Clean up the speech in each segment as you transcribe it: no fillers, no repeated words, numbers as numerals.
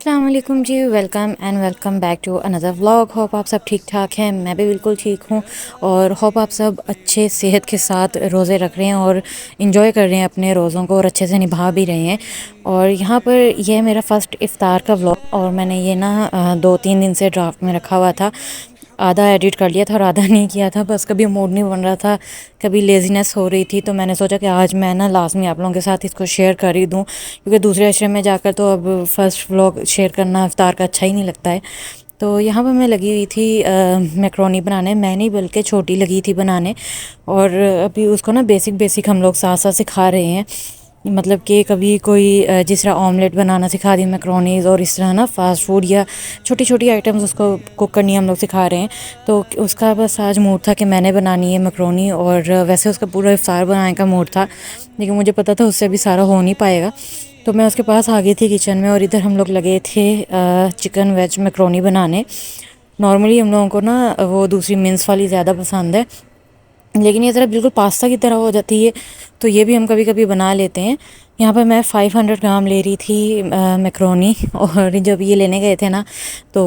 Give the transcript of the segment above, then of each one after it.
अस्सलामुअलैकुम जी, welcome and welcome back to another vlog. Hope आप सब ठीक ठाक हैं, मैं भी बिल्कुल ठीक हूँ। और होप आप सब अच्छे सेहत के साथ रोज़े रख रहे हैं और इन्जॉय कर रहे हैं अपने रोज़ों को और अच्छे से निभा भी रहे हैं। और यहाँ पर यह है मेरा फ़र्स्ट इफ़्तार का व्लॉग और मैंने ये ना 2-3 दिन से ड्राफ्ट में रखा हुआ था। आधा एडिट कर लिया था और आधा नहीं किया था, बस कभी मूड नहीं बन रहा था, कभी लेज़ीनेस हो रही थी। तो मैंने सोचा कि आज मैं ना लाज़मी आप लोगों के साथ इसको शेयर कर ही दूँ, क्योंकि दूसरे अशरे में जाकर तो अब फ़र्स्ट व्लॉग शेयर करना इफ्तार का अच्छा ही नहीं लगता है। तो यहाँ पर मैं लगी हुई थी मैक्रोनी बनाने, मैं नहीं बल्कि छोटी लगी थी बनाने। और अभी उसको ना बेसिक बेसिक हम लोग साथ साथ सिखा रहे हैं। मतलब कि कभी कोई जिस तरह ऑमलेट बनाना सिखा दी मैक्रोनीज़, और इस तरह ना फ़ास्ट फूड या छोटी छोटी आइटम्स उसको कुक करनी हम लोग सिखा रहे हैं। तो उसका बस आज मूड था कि मैंने बनानी है मैक्रोनी, और वैसे उसका पूरा इफ्तार बनाने का मूड था, लेकिन मुझे पता था उससे भी सारा हो नहीं पाएगा। तो मैं उसके पास आ गई थी किचन में, और इधर हम लोग लगे थे चिकन वेज मैक्रोनी बनाने। नॉर्मली हम लोगों को ना वो दूसरी मिन्स वाली ज़्यादा पसंद है, लेकिन ये ज़रा बिल्कुल पास्ता की तरह हो जाती है, तो ये भी हम कभी कभी बना लेते हैं। यहाँ पर मैं 500 ग्राम ले रही थी मैक्रोनी, और जब ये लेने गए थे ना तो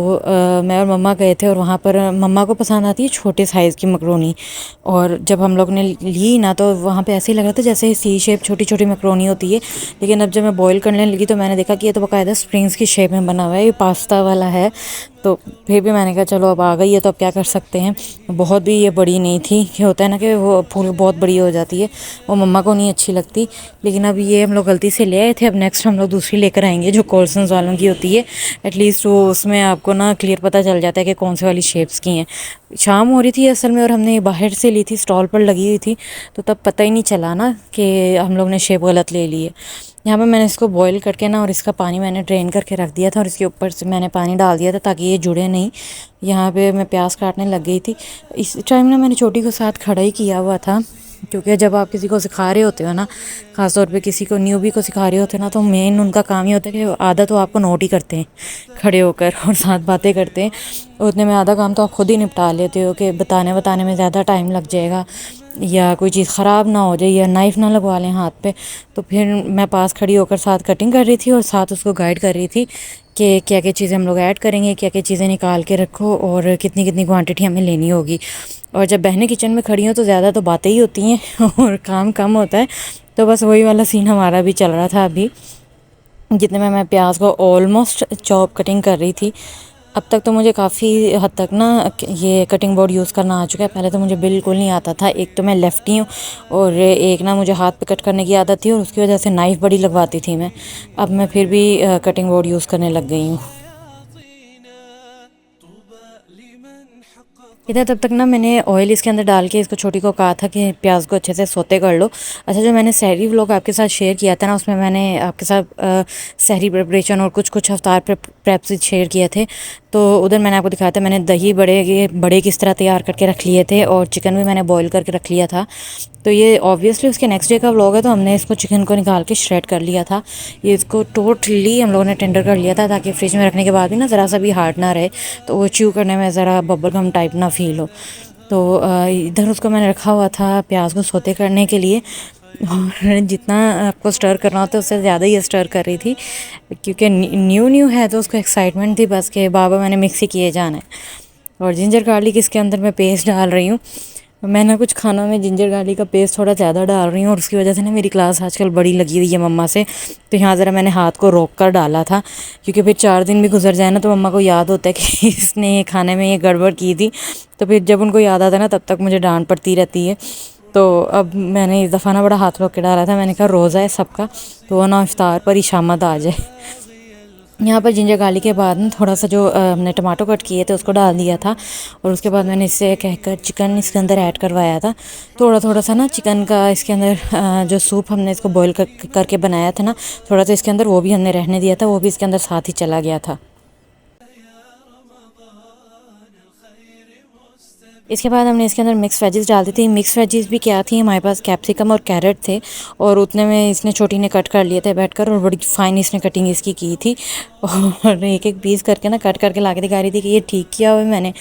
मैं और मम्मा गए थे, और वहाँ पर मम्मा को पसंद आती है छोटे साइज़ की मैक्रोनी। और जब हम लोग ने ली ना तो वहाँ पे ऐसे ही लग रहा था जैसे सी शेप छोटी छोटी मैक्रोनी होती है, लेकिन अब जब मैं बॉईल करने लगी तो मैंने देखा कि ये तो बाकायदा स्प्रिंग्स की शेप में बना हुआ है, ये पास्ता वाला है। तो फिर भी मैंने कहा चलो अब आ गई है तो अब क्या कर सकते हैं। बहुत भी ये बड़ी नहीं थी, कि होता है ना कि वो फूल बहुत बड़ी हो जाती है, वो मम्मा को नहीं अच्छी लगती। लेकिन अब ये हम लोग गलती से ले आए थे, अब नेक्स्ट हम लोग दूसरी लेकर आएंगे जो कोल्सन्स वालों की होती है। एटलीस्ट वो उसमें आपको ना क्लियर पता चल जाता है कि कौन से वाली शेप्स की हैं। शाम हो रही थी असल में, और हमने बाहर से ली थी, स्टॉल पर लगी हुई थी, तो तब पता ही नहीं चला ना कि हम लोग ने शेप गलत ले ली है। यहाँ पर मैंने इसको बॉईल करके ना, और इसका पानी मैंने ड्रेन करके रख दिया था, और इसके ऊपर से मैंने पानी डाल दिया था ताकि ये जुड़े नहीं। यहाँ पे मैं प्याज काटने लग गई थी। इस टाइम ना मैंने छोटी को साथ खड़ा ही किया हुआ था, क्योंकि जब आप किसी को सिखा रहे होते हो ना, ख़ासतौर पे किसी को न्यूबी को सिखा रहे होते हो ना, तो मेन उनका काम ये होता है कि आधा तो आपको नोट ही करते हैं खड़े होकर और साथ बातें करते हैं। उतने में आधा काम तो आप खुद ही निपटा लेते हो कि बताने में ज़्यादा टाइम लग जाएगा, या कोई चीज़ ख़राब ना हो जाए, या नाइफ़ ना लगवा लें हाथ पे। तो फिर मैं पास खड़ी होकर साथ कटिंग कर रही थी और साथ उसको गाइड कर रही थी कि क्या क्या चीज़ें हम लोग ऐड करेंगे, क्या क्या चीज़ें निकाल के रखो, और कितनी कितनी क्वांटिटी हमें लेनी होगी। और जब बहनें किचन में खड़ी हों तो ज़्यादा तो बातें ही होती हैं और काम कम होता है। तो बस वही वाला सीन हमारा भी चल रहा था अभी, जितने में मैं प्याज को ऑलमोस्ट चॉप कटिंग कर रही थी। अब तक तो मुझे काफ़ी हद तक ना ये कटिंग बोर्ड यूज़ करना आ चुका है। पहले तो मुझे बिल्कुल नहीं आता था, एक तो मैं लेफ़्टी हूँ, और एक ना मुझे हाथ पे कट करने की आदत थी, और उसकी वजह से नाइफ़ बड़ी लगवाती थी मैं। अब मैं फिर भी कटिंग बोर्ड यूज़ करने लग गई हूँ। इधर तब तक ना मैंने ऑयल इसके अंदर डाल के इसको छोटी को कहा था कि प्याज को अच्छे से सोते कर लो। अच्छा, जो मैंने सहरी व्लॉग आपके साथ शेयर किया था ना, उसमें मैंने आपके साथ सहरी प्रिपरेशन और कुछ कुछ अफ्तार प्रेप्स शेयर किए थे। तो उधर मैंने आपको दिखाया था, मैंने दही बड़े किस तरह तैयार करके रख लिए थे, और चिकन भी मैंने बॉईल करके रख लिया था। तो ये ऑब्वियसली उसके नेक्स्ट डे का व्लॉग है, तो हमने इसको चिकन को निकाल के श्रेड कर लिया था। ये इसको टोटली हम लोगों ने टेंडर कर लिया था, ताकि फ्रिज में रखने के बाद भी ना ज़रा सा भी हार्ड ना रहे, तो वो च्यू करने में ज़रा बबल गम टाइप ना फील हो। तो इधर उसको मैंने रखा हुआ था प्याज को सोते करने के लिए, और जितना आपको स्टर करना होता है उससे ज़्यादा ही स्टर कर रही थी, क्योंकि न्यू है तो उसको एक्साइटमेंट थी बस के बाबा मैंने मिक्सी किए जाना है। और जिंजर गार्लिक इसके अंदर मैं पेस्ट डाल रही हूँ। मैं ना कुछ खानों में जिंजर गार्लिक का पेस्ट थोड़ा ज़्यादा डाल रही हूँ, और उसकी वजह से ना मेरी क्लास आजकल बड़ी लगी हुई है मम्मा से। तो यहाँ ज़रा मैंने हाथ को रोक कर डाला था, क्योंकि फिर 4 दिन भी गुजर जाए ना तो मम्मा को याद होता है कि इसने ये खाने में ये गड़बड़ की थी। तो फिर जब उनको याद आता है ना तब तक मुझे डांट पड़ती रहती है। तो अब मैंने इस दफ़ा ना बड़ा हाथ रोक के डाला था, मैंने कहा रोज़ा है सबका, तो वो ना इफ्तार पर ही शामत आ जाए। यहाँ पर जिंजर गार्लिक के बाद ना थोड़ा सा जो हमने टमाटो कट किए थे उसको डाल दिया था, और उसके बाद मैंने इससे कहकर चिकन इसके अंदर ऐड करवाया था। थोड़ा थोड़ा सा ना चिकन का इसके अंदर जो सूप हमने इसको बॉईल करके बनाया था ना, थोड़ा सा इसके अंदर वो भी हमने रहने दिया था, वो भी इसके अंदर साथ ही चला गया था। इसके बाद हमने इसके अंदर मिक्स वेजेस डाल दी थी। मिक्स वेजेस भी क्या थी, हमारे पास कैप्सिकम और कैरेट थे और उतने में इसने छोटी ने कट कर लिए थे बैठकर, और बड़ी फाइन इसने कटिंग इसकी की थी और एक एक पीस करके ना कट करके ला के दिखा रही थी कि ये ठीक किया हुआ है मैंने,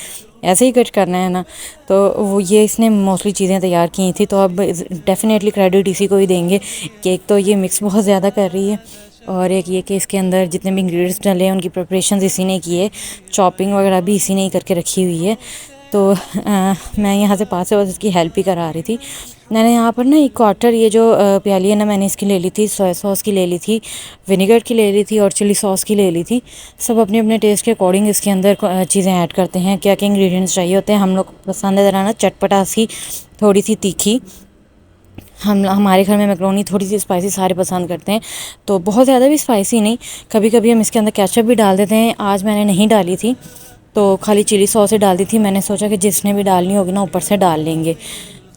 ऐसे ही कट करना है ना। तो वो ये इसने मोस्टली चीज़ें तैयार की थी, तो अब डेफिनेटली क्रेडिट इसी को ही देंगे कि एक तो ये मिक्स बहुत ज़्यादा कर रही है, और एक ये कि इसके अंदर जितने भी इंग्रेडिएंट्स डले हैं उनकी प्रिपरेशन इसी ने की है, चॉपिंग वगैरह भी इसी ने ही करके रखी हुई है। तो मैं यहाँ से पास से बस इसकी हेल्प ही करा रही थी। मैंने यहाँ पर ना एक क्वार्टर ये जो प्याली है ना, मैंने इसकी ले ली थी, सोया सॉस की ले ली थी, विनेगर की ले ली थी और चिली सॉस की ले ली थी। सब अपने अपने टेस्ट के अकॉर्डिंग इसके अंदर चीज़ें ऐड करते हैं, क्या क्या इंग्रेडिएंट्स चाहिए होते हैं। हम लोग पसंद है ज़रा ना चटपटा सी, थोड़ी सी तीखी। हमारे घर में मैक्रोनी थोड़ी सी स्पाइसी सारे पसंद करते हैं, तो बहुत ज़्यादा भी स्पाइसी नहीं। कभी कभी हम इसके अंदर केचप भी डाल देते हैं, आज मैंने नहीं डाली थी, तो खाली चिली सॉस ही डाल दी थी। मैंने सोचा कि जिसने भी डालनी होगी ना ऊपर से डाल लेंगे,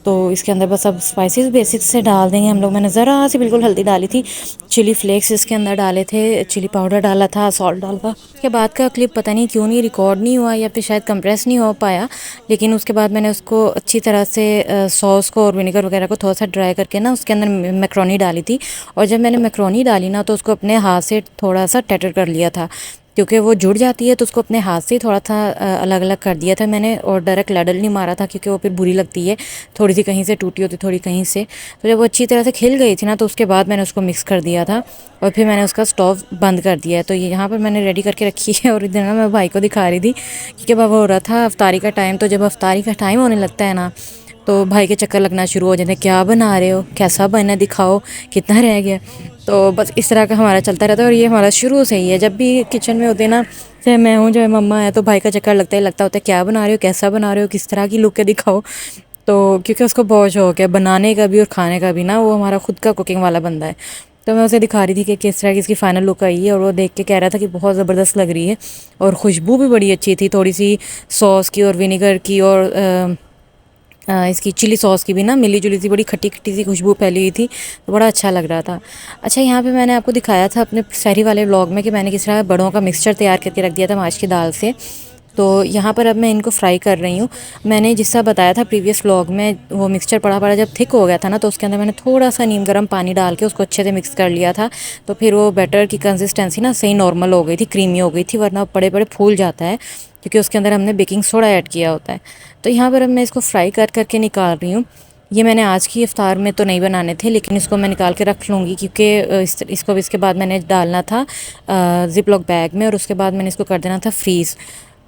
तो इसके अंदर बस अब स्पाइसेस बेसिक से डाल देंगे हम लोग। मैंने ज़रा सी बिल्कुल हल्दी डाली थी, चिली फ्लेक्स इसके अंदर डाले थे, चिली पाउडर डाला था, सॉल्ट डाला था। उसके बाद का क्लिप पता नहीं क्यों नहीं रिकॉर्ड नहीं हुआ, या फिर शायद कंप्रेस नहीं हो पाया, लेकिन उसके बाद मैंने उसको अच्छी तरह से सॉस को और विनेगर वगैरह को थोड़ा सा ड्राई करके ना उसके अंदर मैक्रोनी डाली थी। और जब मैंने मैक्रोनी डाली ना, तो उसको अपने हाथ से थोड़ा सा टेटर कर लिया था, क्योंकि वो जुड़ जाती है, तो उसको अपने हाथ से थोड़ा सा अलग अलग कर दिया था मैंने, और डायरेक्ट लैडल नहीं मारा था, क्योंकि वो फिर बुरी लगती है, थोड़ी सी कहीं से टूटी होती, थोड़ी कहीं से। तो जब वो अच्छी तरह से खिल गई थी ना, तो उसके बाद मैंने उसको मिक्स कर दिया था, और फिर मैंने उसका स्टोव बंद कर दिया है। तो ये यहाँ पर मैंने रेडी करके रखी है, और इधर ना मैं भाई को दिखा रही थी, क्योंकि अब हो रहा था अफ्तारी का टाइम। तो जब अफ्तारी का टाइम होने लगता है ना, तो भाई के चक्कर लगना शुरू हो जाते हैं, क्या बना रहे हो, कैसा बना, दिखाओ कितना रह गया। तो बस इस तरह का हमारा चलता रहता है, और ये हमारा शुरू से ही है। जब भी किचन में होते ना, चाहे मैं हूँ चाहे मम्मा है, तो भाई का चक्कर लगता ही लगता होता है, क्या बना रहे हो, कैसा बना रहे हो, किस तरह की लुक है, दिखाओ। तो क्योंकि उसको बहुत शौक है बनाने का भी और खाने का भी ना, वो हमारा खुद का कुकिंग वाला बंदा है। तो मैं उसे दिखा रही थी कि किस तरह की इसकी फ़ाइनल लुक आई है, और वो देख के कह रहा था कि बहुत ज़बरदस्त लग रही है, और खुशबू भी बड़ी अच्छी थी, थोड़ी सी सॉस की और विनेगर की और इसकी चिली सॉस की भी ना मिली जुली सी बड़ी खट्टी खट्टी सी खुशबू फैली हुई थी, तो बड़ा अच्छा लग रहा था। अच्छा, यहाँ पे मैंने आपको दिखाया था अपने शहरी वाले व्लॉग में कि मैंने किस तरह बड़ों का मिक्सचर तैयार करके रख दिया था माश की दाल से। तो यहाँ पर अब मैं इनको फ्राई कर रही हूँ। मैंने जिसका बताया था प्रीवियस व्लॉग में, वो मिक्सचर पड़ा पड़ा जब थिक हो गया था ना, तो उसके अंदर मैंने थोड़ा सा नीम गर्म पानी डाल के उसको अच्छे से मिक्स कर लिया था। तो फिर वो बैटर की कंसिस्टेंसी ना सही नॉर्मल हो गई थी, क्रीमी हो गई थी, वरना बड़े बड़े फूल जाता है, क्योंकि उसके अंदर हमने बेकिंग सोडा ऐड किया होता है। तो यहाँ पर अब मैं इसको फ्राई कर करके निकाल रही हूँ। ये मैंने आज की इफ्तार में तो नहीं बनाने थे, लेकिन इसको मैं निकाल के रख लूँगी, क्योंकि इसको अब इसके बाद मैंने डालना था जिप लॉक बैग में, और उसके बाद मैंने इसको कर देना था फ्रीज़।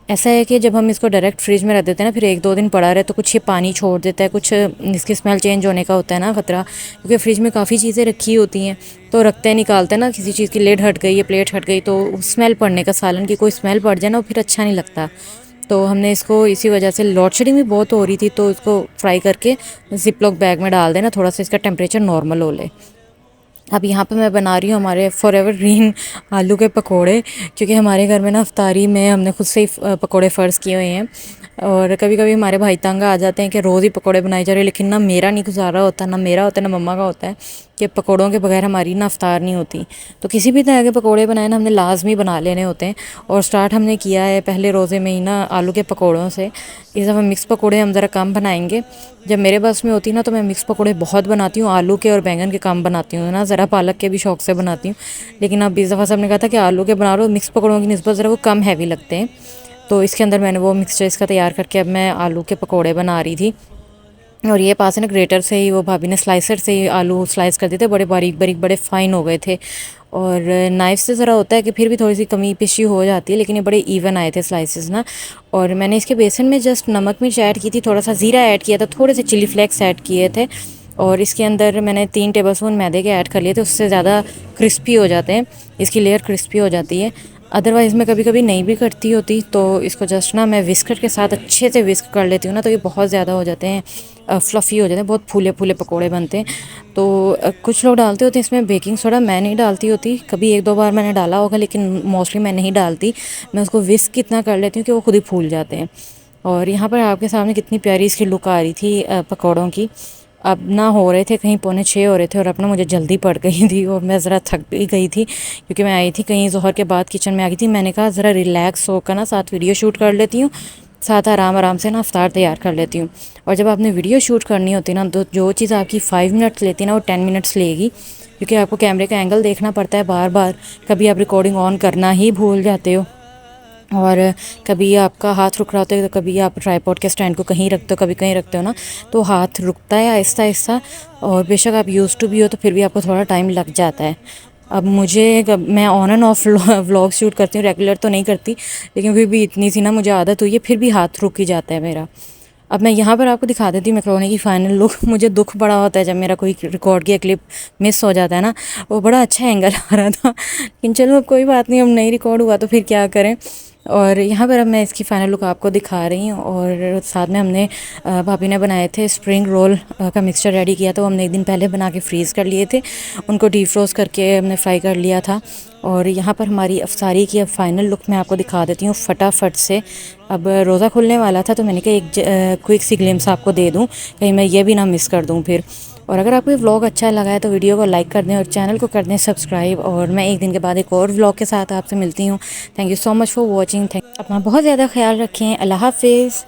ऐसा है कि जब हम इसको डायरेक्ट फ्रिज में रख देते हैं ना, फिर एक दो दिन पड़ा रहे, तो कुछ ये पानी छोड़ देता है, कुछ इसकी स्मेल चेंज होने का होता है ना ख़तरा, क्योंकि फ्रिज में काफ़ी चीज़ें रखी होती हैं, तो रखते हैं निकालते हैं ना, किसी चीज़ की लेड हट गई या प्लेट हट गई, तो स्मेल पड़ने का, सालन की कोई स्मेल पड़ जाए ना, फिर अच्छा नहीं लगता। तो हमने इसको इसी वजह से, लोड शेडिंग भी बहुत हो रही थी, तो इसको फ्राई करके जिप लॉक बैग में डाल देना, थोड़ा सा इसका टेम्परेचर नॉर्मल हो ले। अब यहाँ पे मैं बना रही हूँ हमारे फॉरएवर ग्रीन आलू के पकोड़े, क्योंकि हमारे घर में ना अफ्तारी में हमने खुद से ही पकोड़े फ़र्ज़ किए हुए हैं, और कभी कभी हमारे भाई तंग आ जाते हैं कि रोज़ ही पकोड़े बनाए जा रहे हैं, लेकिन ना मेरा नहीं गुजारा होता, ना मेरा होता है, ना मम्मा का होता है, कि पकोड़ों के बगैर हमारी ना अफ्तार नहीं होती। तो किसी भी तरह के पकोड़े बनाए ना, हमने लाजमी बना लेने होते हैं, और स्टार्ट हमने किया है पहले रोज़े में ही ना आलू के पकोड़ों से। इस दफ़ा मिक्स पकोड़े हम ज़रा कम बनाएंगे। जब मेरे बस में होती ना, तो मैं मिक्स पकोड़े बहुत बनाती हूँ, आलू के और बैंगन के कम बनाती हूँ ना, ज़रा पालक के भी शौक से बनाती हूँ। लेकिन अब इस दफ़ा सबने कहा था कि आलू के बना लो, मिक्स पकोड़ों की निस्बत ज़रा वो कम हैवी लगते हैं, तो इसके अंदर मैंने वो मिक्सचर इसका तैयार करके अब मैं आलू के पकोड़े बना रही थी। और ये पास है ना, ग्रेटर से ही वो भाभी ने स्लाइसर से ही आलू स्लाइस कर दिए थे, बड़े बारीक बारीक बड़े फ़ाइन हो गए थे। और नाइफ़ से ज़रा होता है कि फिर भी थोड़ी सी कमी पेशी हो जाती है, लेकिन ये बड़े इवन आए थे स्लाइसेस ना। और मैंने इसके बेसन में जस्ट नमक मिर्च ऐड की थी, थोड़ा सा ज़ीरा ऐड किया था, थोड़े से चिली फ्लेक्स ऐड किए थे, और इसके अंदर मैंने 3 टेबलस्पून मैदे के ऐड कर लिए थे, उससे ज़्यादा क्रिस्पी हो जाते हैं, इसकी लेयर क्रिस्पी हो जाती है। अदरवाइज़ मैं कभी कभी नहीं भी करती होती, तो इसको जस्ट ना मैं विस्कर के साथ अच्छे से विस्क कर लेती हूँ ना, तो ये बहुत ज़्यादा हो जाते हैं, फ्लफ़ी हो जाते हैं, बहुत फूले फूले पकोड़े बनते हैं। तो कुछ लोग डालते होते हैं इसमें बेकिंग सोडा, मैं नहीं डालती होती, कभी एक दो बार मैंने डाला होगा, लेकिन मोस्टली मैं नहीं डालती। मैं उसको विस्क इतना कर लेती हूँ कि वो खुद ही फूल जाते हैं। और यहाँ पर आपके सामने कितनी प्यारी इसकी लुक आ रही थी पकौड़ों की। अब ना हो रहे थे, कहीं 5:45 हो रहे थे, और अपना मुझे जल्दी पड़ गई थी, और मैं ज़रा थक भी गई थी, क्योंकि मैं आई थी कहीं ज़ोहर के बाद किचन में आ गई थी। मैंने कहा ज़रा रिलैक्स होकर ना साथ वीडियो शूट कर लेती हूँ, साथ आराम से ना इफ्तार तैयार कर लेती हूँ। और जब आपने वीडियो शूट करनी होती है ना, तो जो चीज़ आपकी 5 मिनट्स लेती है ना, वो 10 मिनट्स लेगी, क्योंकि आपको कैमरे का एंगल देखना पड़ता है बार बार। कभी आप रिकॉर्डिंग ऑन करना ही भूल जाते हो, और कभी आपका हाथ रुक रहा होता है, तो कभी आप ट्राइपॉड के स्टैंड को कहीं रखते हो, कभी कहीं रखते हो ना, तो हाथ रुकता है आहिस्ता आहिस्ता। और बेशक आप यूज़ टू भी हो, तो फिर भी आपको थोड़ा टाइम लग जाता है। अब मैं on end of vlog shoot करती हूँ, रेगुलर तो नहीं करती, लेकिन फिर भी इतनी सी ना मुझे आदत हुई है, फिर भी हाथ रुक ही जाता है मेरा। अब मैं यहाँ पर आपको दिखा देती हूँ मैकरोनी की फ़ाइनल लुक। मुझे दुख बड़ा होता है जब मेरा कोई रिकॉर्ड किया क्लिप मिस हो जाता है ना। वो बड़ा अच्छा एंगल आ रहा था, लेकिन चलो अब कोई बात नहीं, अब नहीं रिकॉर्ड हुआ तो फिर क्या करें। और यहाँ पर अब मैं इसकी फ़ाइनल लुक आपको दिखा रही हूँ। और साथ में हमने भाभी ने बनाए थे स्प्रिंग रोल का मिक्सचर रेडी किया, तो हमने एक दिन पहले बना के फ्रीज़ कर लिए थे, उनको डीप फ्रोज़ करके हमने फ्राई कर लिया था। और यहाँ पर हमारी अफ्तारी की अब फाइनल लुक मैं आपको दिखा देती हूँ फटाफट से। अब रोज़ा खुलने वाला था, तो मैंने कहा एक क्विक सी ग्लिम्स आपको दे दूँ, कहीं मैं ये भी ना मिस कर दूँ फिर। और अगर आपको ये व्लॉग अच्छा लगा है तो वीडियो को लाइक कर दें और चैनल को कर दें सब्सक्राइब। और मैं एक दिन के बाद एक और व्लॉग के साथ आपसे मिलती हूँ। Thank you so much for watching. अपना बहुत ज़्यादा ख्याल रखें। अल्लाह हाफिज़।